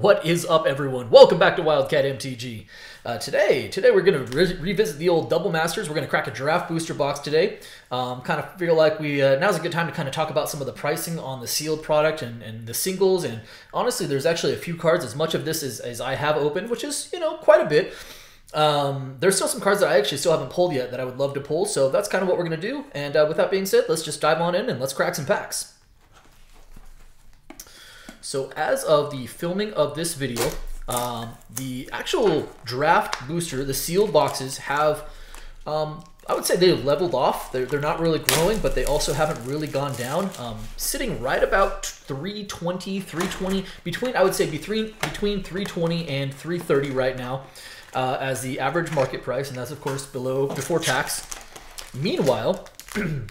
What is up, everyone? Welcome back to Wildcat MTG. Today we're going to revisit the old Double Masters. We're going to crack a Draft Booster box today. Kind of feel like now's a good time to kind of talk about some of the pricing on the sealed product and the singles. And honestly, there's actually a few cards, as much of this as I have opened, which is, quite a bit. There's still some cards that I actually still haven't pulled yet that I would love to pull. So that's kind of what we're going to do. And with that being said, let's just dive on in and let's crack some packs. So as of the filming of this video, the actual draft booster, the sealed boxes have, I would say they've leveled off. They're not really growing, but they also haven't really gone down. Sitting right about 320, between, I would say between 320 and 330 right now as the average market price, and that's of course before tax. Meanwhile,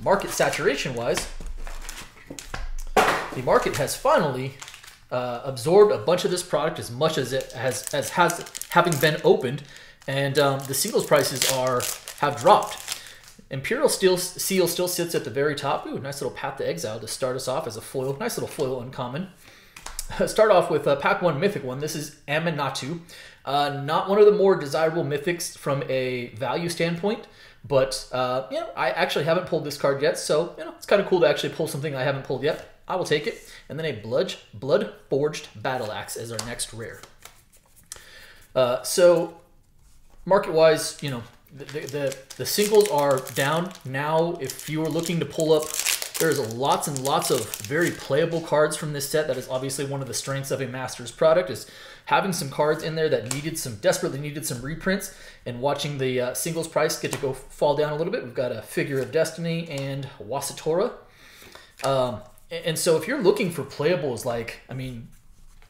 market saturation wise, the market has finally absorbed a bunch of this product, as much as it has having been opened, and the singles prices have dropped. Imperial Seal still sits at the very top. Ooh, nice little Path to Exile to start us off as a foil. Nice little foil uncommon. Start off with Pack 1 Mythic one. This is Aminatu. Not one of the more desirable mythics from a value standpoint, but I actually haven't pulled this card yet, so it's kind of cool to actually pull something I haven't pulled yet. I will take it. And then a Blood Forged Battle Axe as our next rare. So market-wise, the singles are down now. If you were looking to pull up, there's lots and lots of very playable cards from this set. That is obviously one of the strengths of a Masters product, is having some cards in there that desperately needed some reprints, and watching the singles price get to go fall down a little bit. We've got a Figure of Destiny and Wasitora. And so if you're looking for playables,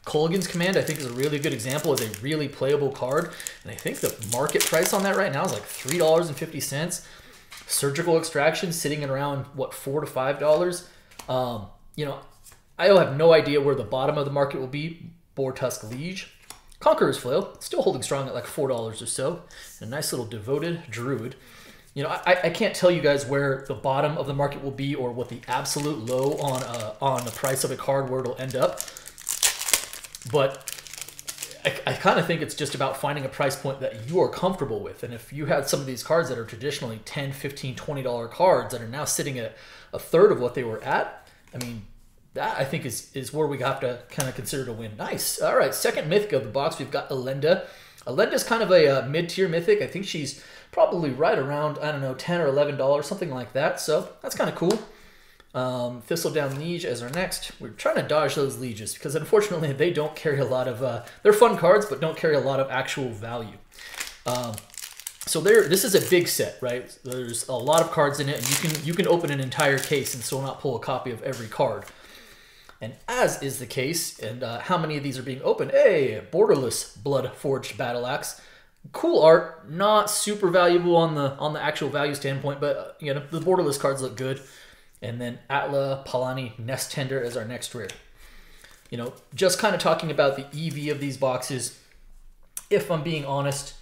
Kolaghan's Command, I think, is a really good example, is a really playable card. And I think the market price on that right now is like $3.50. Surgical Extraction sitting at around, what, $4 to $5. I have no idea where the bottom of the market will be. Boartusk Liege. Conqueror's Flail, still holding strong at like $4 or so. And a nice little Devoted Druid. I can't tell you guys where the bottom of the market will be, or what the absolute low on the price of a card, where it'll end up. But I kind of think it's just about finding a price point that you are comfortable with. And if you had some of these cards that are traditionally $10, $15, $20 cards that are now sitting at a third of what they were at, that I think is where we have to kind of consider to win. Nice. All right, second mythic of the box, we've got Elenda. Elenda's kind of a mid-tier mythic. I think she's probably right around, I don't know, $10 or $11, something like that. So that's kind of cool. Thistledown Liege as our next. We're trying to dodge those Lieges because unfortunately they don't carry a lot of, they're fun cards, but don't carry a lot of actual value. So this is a big set, right? There's a lot of cards in it, and you can open an entire case and still not pull a copy of every card. And as is the case, and how many of these are being opened? Hey, Borderless Blood Forged Battle Axe. Cool art, not super valuable on the actual value standpoint, but the Borderless cards look good. And then Atla Palani Nest Tender as our next rare. Just kind of talking about the EV of these boxes. If I'm being honest,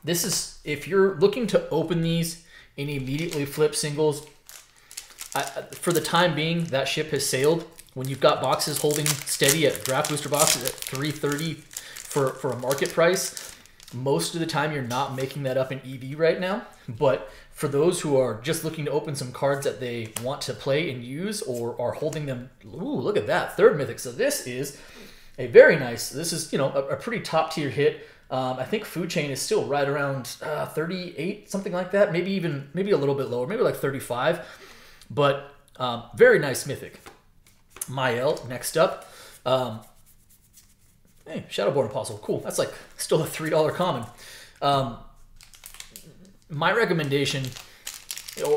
this is, if you're looking to open these and immediately flip singles, for the time being, that ship has sailed. When you've got boxes holding steady at draft booster boxes at $3.30 for a market price, most of the time you're not making that up in EV right now. But for those who are just looking to open some cards that they want to play and use, or are holding them, ooh, look at that, third mythic. So this is a very nice, this is, a pretty top tier hit. I think Food Chain is still right around 38, something like that. Maybe a little bit lower, maybe like 35. But very nice mythic. Mael next up. Hey, Shadowborn Apostle, cool. That's like still a $3 common. My recommendation,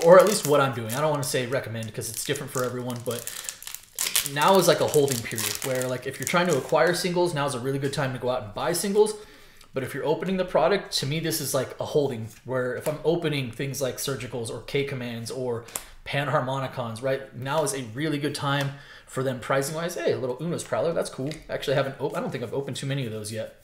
or at least what I'm doing, I don't want to say recommend because it's different for everyone, but now is like a holding period where, like, if you're trying to acquire singles, now is a really good time to go out and buy singles. But if you're opening the product, to me, this is like a holding, where if I'm opening things like Surgicals or K-Commands or Panharmonicons, right, now is a really good time for them pricing wise. Hey, a little Una's Prowler, that's cool. Actually, I don't think I've opened too many of those yet.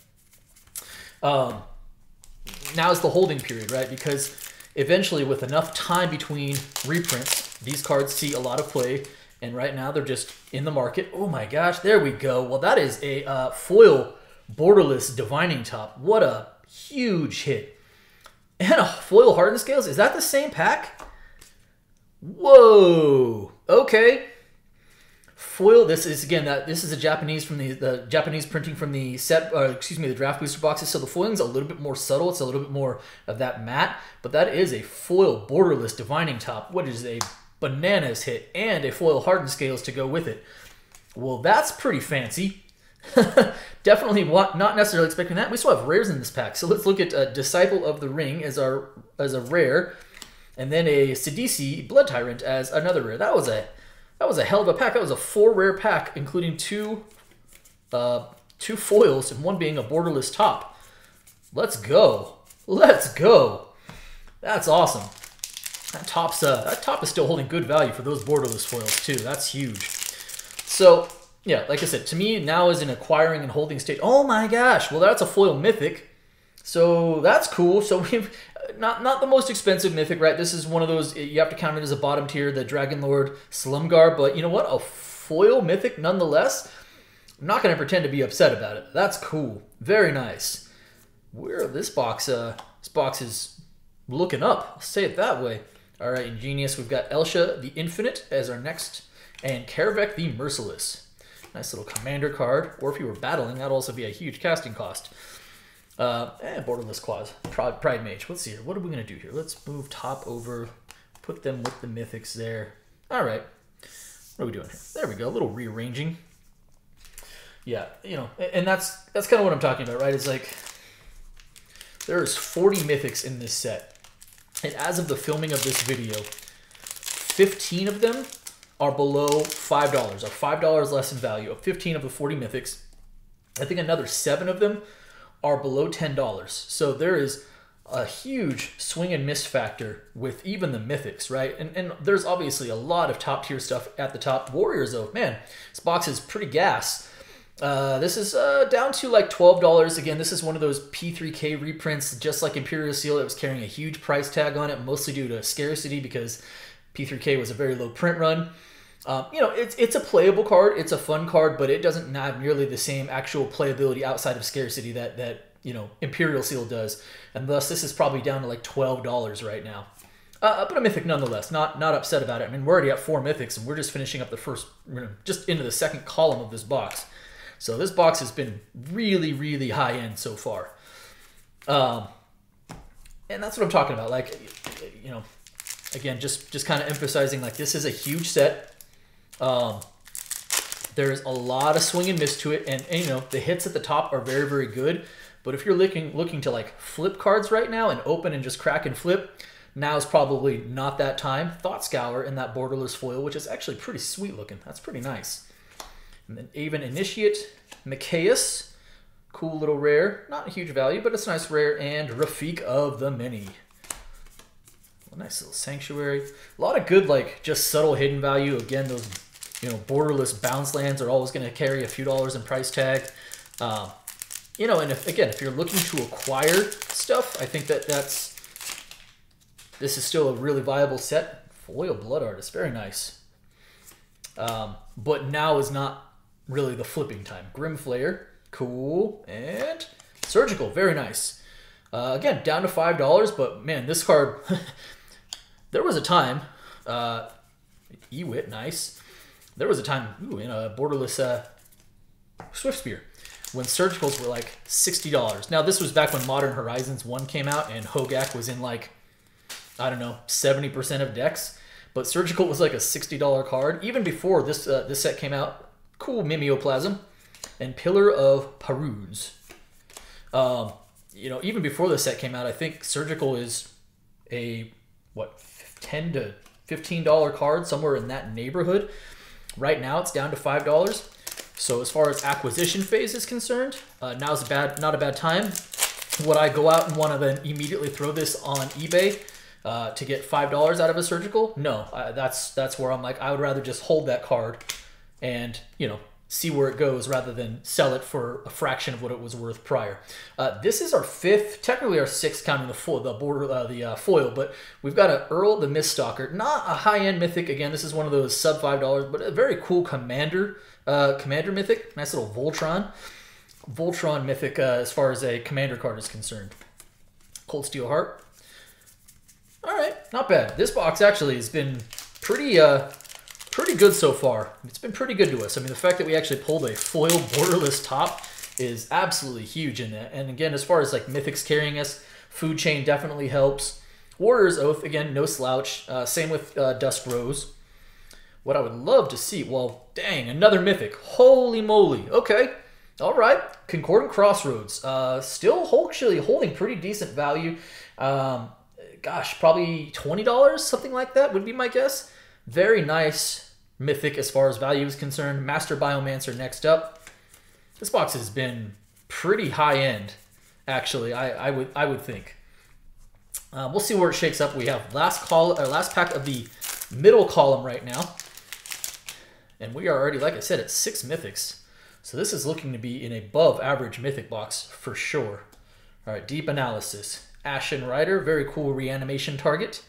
Now is the holding period, right? Because eventually, with enough time between reprints, these cards see a lot of play, And right now they're just in the market. Oh my gosh, there we go. Well, that is a foil borderless divining top. What a huge hit. And a foil hardened scales. Is that the same pack? Whoa. Okay. Foil. This is again this is a Japanese from the Japanese printing from the set. The draft booster boxes. So the foiling's a little bit more subtle. It's a little bit more of that matte. But that is a foil borderless divining top. What is a bananas hit, and a foil hardened scales to go with it. Well, that's pretty fancy. Definitely not necessarily expecting that. We still have rares in this pack, so let's look at Disciple of the Ring as a rare, and then a Sidisi Blood Tyrant as another rare. That was a hell of a pack. That was a 4 rare pack, including two foils and one being a borderless top. Let's go. Let's go. That's awesome. That top is still holding good value for those borderless foils too. That's huge. So yeah, like I said, to me now is an acquiring and holding stage. Oh my gosh! Well, that's a foil mythic, so that's cool. So we've not the most expensive mythic, right? This is one of those you have to count it as a bottom tier, the Dragon Lord Slumgar. But you know what? A foil mythic nonetheless. I'm not going to pretend to be upset about it. That's cool. Very nice. Where this box is looking up. I'll say it that way. All right, Ingenious. We've got Elsha the Infinite as our next, and Karavek the Merciless. Nice little commander card. Or if you were battling, that'd also be a huge casting cost. Borderless Claws. Pride Mage. Let's see here. What are we going to do here? Let's move top over. Put them with the mythics there. All right. What are we doing here? There we go. A little rearranging. Yeah, you know, and that's kind of what I'm talking about, right? It's like there's 40 mythics in this set. And as of the filming of this video, 15 of them are below $5, are $5 less in value. Of 15 of the 40 mythics, I think another 7 of them are below $10. So there is a huge swing and miss factor with even the mythics, right? And there's obviously a lot of top tier stuff at the top. Warriors, though, man, this box is pretty gas. This is down to like $12. Again, this is one of those P3K reprints, just like Imperial Seal. It was carrying a huge price tag on it, mostly due to scarcity because P3K was a very low print run. You know, it's a playable card. It's a fun card, but it doesn't have nearly the same actual playability outside of scarcity that you know, Imperial Seal does. And thus, this is probably down to like $12 right now. But a mythic nonetheless. Not upset about it. I mean, we're already at 4 mythics, and we're just finishing up the first, you know, just into the second column of this box. So this box has been really, really high end so far. And that's what I'm talking about. Like, you know, again, just kind of emphasizing like this is a huge set. There's a lot of swing and miss to it, and you know the hits at the top are very, very good. But if you're looking to like flip cards right now and open and just crack and flip, now is probably not that time. Thought Scour in that borderless foil, which is actually pretty sweet looking. That's pretty nice. And then Aven Initiate, Micaeus, cool little rare. Not a huge value, but it's a nice rare. And Rafik of the Many. A nice little Sanctuary. A lot of good, like, just subtle hidden value. Again, those, you know, borderless bounce lands are always going to carry a few dollars in price tag. You know, and if you're looking to acquire stuff, I think this is still a really viable set. Foil Blood Artist, very nice. But now is not really the flipping time. Grimflayer, cool, and Surgical, very nice. Again, down to $5, but man, this card, there was a time, Ewit, nice. There was a time, in a borderless Swift Spear, when Surgicals were like $60. Now, this was back when Modern Horizons 1 came out, and Hogak was in like, I don't know, 70% of decks. But Surgical was like a $60 card. Even before this set came out, cool Mimeoplasm. And Pillar of Peruse. You know, even before the set came out, I think Surgical is a, what, $10 to $15 card, somewhere in that neighborhood. Right now, it's down to $5. So as far as acquisition phase is concerned, now's not a bad time. Would I go out and want to then immediately throw this on eBay to get $5 out of a Surgical? No, that's where I'm like, I would rather just hold that card and, you know, see where it goes rather than sell it for a fraction of what it was worth prior. This is our fifth, technically our sixth, counting the foil, but we've got an Earl the Miststalker, not a high-end mythic. Again, this is one of those sub $5, but a very cool commander mythic. Nice little Voltron mythic as far as a commander card is concerned. Cold Steel Heart. All right, not bad. This box actually has been pretty good so far. It's been pretty good to us. I mean, the fact that we actually pulled a foil borderless top is absolutely huge in that. And again, as far as like mythics carrying us, Food Chain definitely helps. Warrior's Oath, again, no slouch. Same with Dusk Rose. What I would love to see, well, dang, another mythic. Holy moly. Okay, all right. Concordant Crossroads. Still actually holding pretty decent value. Gosh, probably $20, something like that would be my guess. Very nice mythic as far as value is concerned. Master Biomancer next up. This box has been pretty high end, actually. I would think. We'll see where it shakes up. We have last pack of the middle column right now, and we are already, like I said, at 6 mythics. So this is looking to be an above average mythic box for sure. All right, Deep Analysis. Ashen Rider, very cool reanimation target.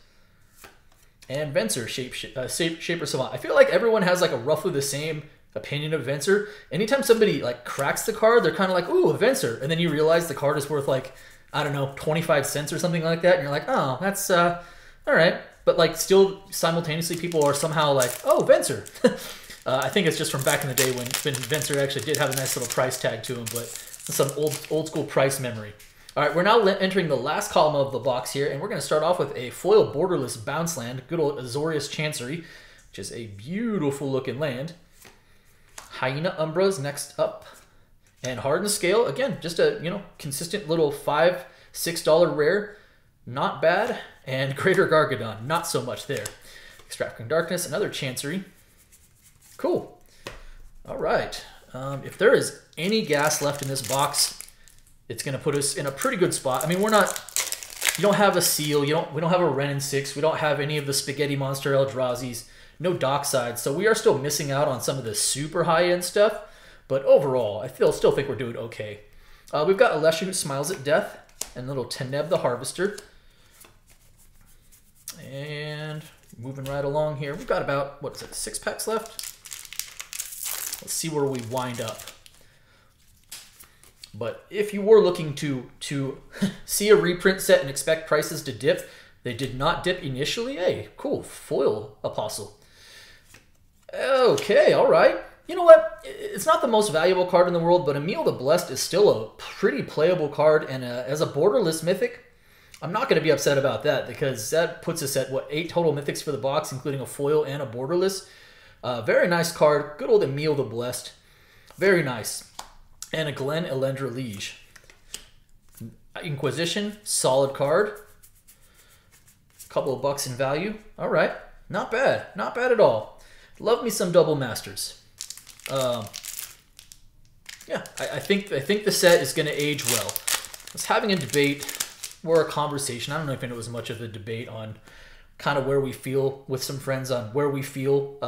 And Venser, Shaper Savant. I feel like everyone has like a roughly the same opinion of Venser. Anytime somebody like cracks the card, they're kind of like, ooh, a Venser. And then you realize the card is worth like, I don't know, 25 cents or something like that. And you're like, oh, that's, all right. But like still simultaneously people are somehow like, oh, Venser. I think it's just from back in the day when Venser actually did have a nice little price tag to him, but some old school price memory. All right, we're now entering the last column of the box here, and we're going to start off with a foil borderless bounce land, good old Azorius Chancery, which is a beautiful looking land. Hyena Umbras next up, and Hardened Scale, again, just a consistent little $5, $6 rare, not bad, and Greater Gargadon, not so much there. Extravagant Darkness, another Chancery, cool. All right, if there is any gas left in this box, it's going to put us in a pretty good spot. I mean, you don't have a Seal, we don't have a Renin 6, we don't have any of the Spaghetti Monster Eldrazi's, no Docksides, so we are still missing out on some of the super high-end stuff, but overall, I still think we're doing okay. We've got Alesha Who Smiles at Death, and little Teneb the Harvester. And moving right along here, we've got about, 6 packs left? Let's see where we wind up. But if you were looking to see a reprint set and expect prices to dip, they did not dip initially. Hey, cool, foil Apostle. Okay, all right. You know what? It's not the most valuable card in the world, but Emil the Blessed is still a pretty playable card, and as a borderless mythic, I'm not going to be upset about that because that puts us at, 8 total mythics for the box, including a foil and a borderless. Very nice card. Good old Emil the Blessed. Very nice. And a Glen Elendra Liege. Inquisition, solid card. A couple of bucks in value. All right, not bad. Not bad at all. Love me some double masters. Yeah, I think the set is going to age well. I was having a debate or a conversation. I don't know if it was much of a debate on kind of where we feel with some friends on where we feel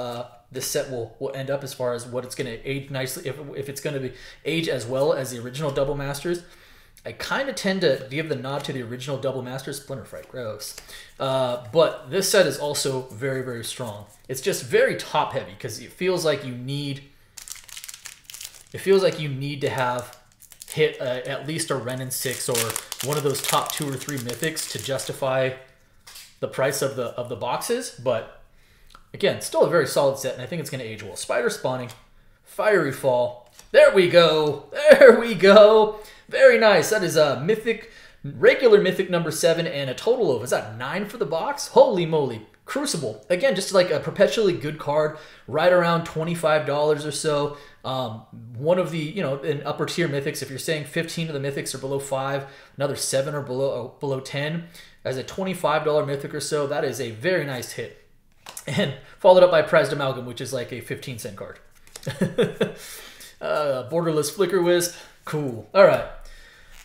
this set will end up as far as what it's going to age nicely, if it's going to age as well as the original Double Masters. I kind of tend to give the nod to the original Double Masters. Splinterfright, gross. But this set is also very, very strong. It's just very top heavy because it feels like you need to have hit at least a Renin 6 or one of those top 2 or 3 mythics to justify the price of the boxes, but again, still a very solid set, and I think it's going to age well. Spider Spawning, Fiery Fall. There we go. There we go. Very nice. That is a mythic, regular mythic number 7, and a total of, is that 9 for the box? Holy moly. Crucible. Again, just like a perpetually good card, right around $25 or so. One of the, in upper tier mythics, if you're saying 15 of the mythics are below 5, another 7 are below 10, as a $25 mythic or so, that is a very nice hit. And followed up by Prized Amalgam, which is like a 15-cent card. Borderless Flicker Wisp. Cool. All right.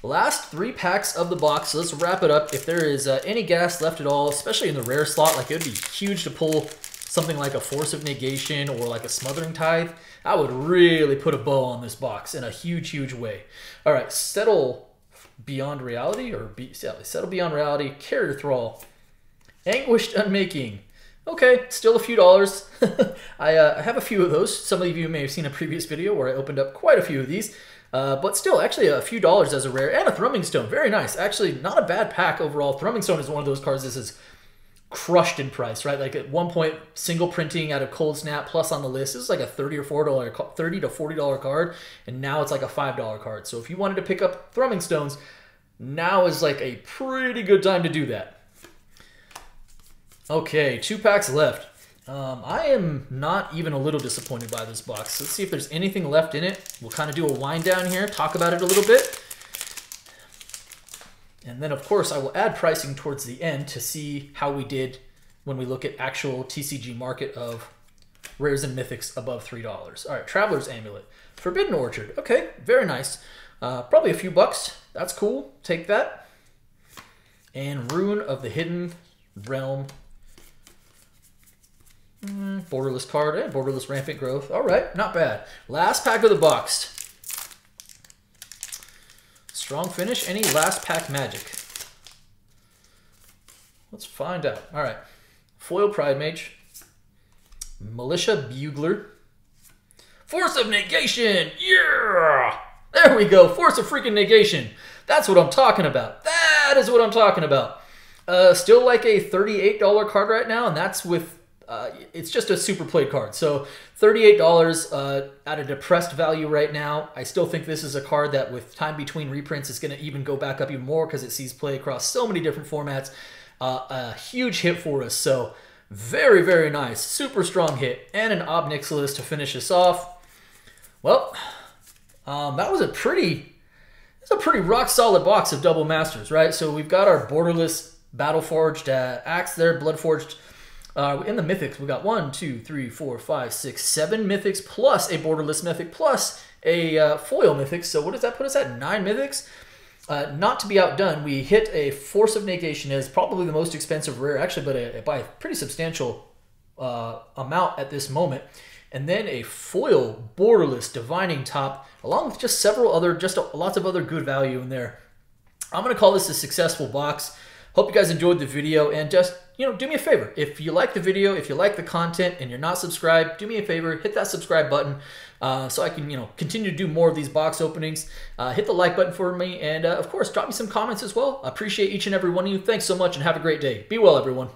Last 3 packs of the box. So let's wrap it up. If there is any gas left at all, especially in the rare slot, like it would be huge to pull something like a Force of Negation or like a Smothering Tithe, I would really put a bow on this box in a huge, huge way. All right, Settle Beyond Reality, or Settle Beyond Reality, Carrier Thrall, Anguished Unmaking. Okay, still a few dollars. I have a few of those. Some of you may have seen a previous video where I opened up quite a few of these. But still, actually a few dollars as a rare. And a Thrumming Stone. Very nice. Actually, not a bad pack overall. Thrumming Stone is one of those cards that is crushed in price, right? Like at one point, single printing out of Cold Snap plus on the list, this is like a $30 or $30 to $40 card. And now it's like a $5 card. So if you wanted to pick up Thrumming Stones, now is like a pretty good time to do that. Okay, 2 packs left. I am not even a little disappointed by this box. Let's see if there's anything left in it. We'll kind of do a wind down here, talk about it a little bit. And then, of course, I will add pricing towards the end to see how we did when we look at actual TCG market of rares and mythics above $3. All right, Traveler's Amulet. Forbidden Orchard. Okay, very nice. Probably a few bucks. That's cool. Take that. And Rune of the Hidden Realm. Borderless card and Borderless Rampant Growth. All right, not bad. Last pack of the box. Strong finish. Any last pack magic? Let's find out. All right. Foil Pride Mage. Militia Bugler. Force of Negation. Yeah! There we go. Force of freaking Negation. That's what I'm talking about. That is what I'm talking about. Still like a $38 card right now, and that's with it's just a super played card. So $38 at a depressed value right now. I still think this is a card that with time between reprints is going to even go back up even more because it sees play across so many different formats. A huge hit for us. So very, very nice. Super strong hit. And an Ob Nixilis to finish us off. Well, that was a pretty rock solid box of Double Masters, right? So we've got our Borderless Battleforged Axe there, Bloodforged. In the mythics, we got 1, 2, 3, 4, 5, 6, 7 mythics plus a borderless mythic plus a foil mythic. So what does that put us at? 9 mythics. Not to be outdone, we hit a Force of Negation as probably the most expensive rare, actually, but by a pretty substantial amount at this moment. And then a foil borderless Divining Top, along with just several other, lots of other good value in there. I'm going to call this a successful box. Hope you guys enjoyed the video, and just, do me a favor. If you like the video, if you like the content, and you're not subscribed, do me a favor, hit that subscribe button so I can, continue to do more of these box openings. Hit the like button for me, and of course, drop me some comments as well. I appreciate each and every one of you. Thanks so much, and have a great day. Be well, everyone.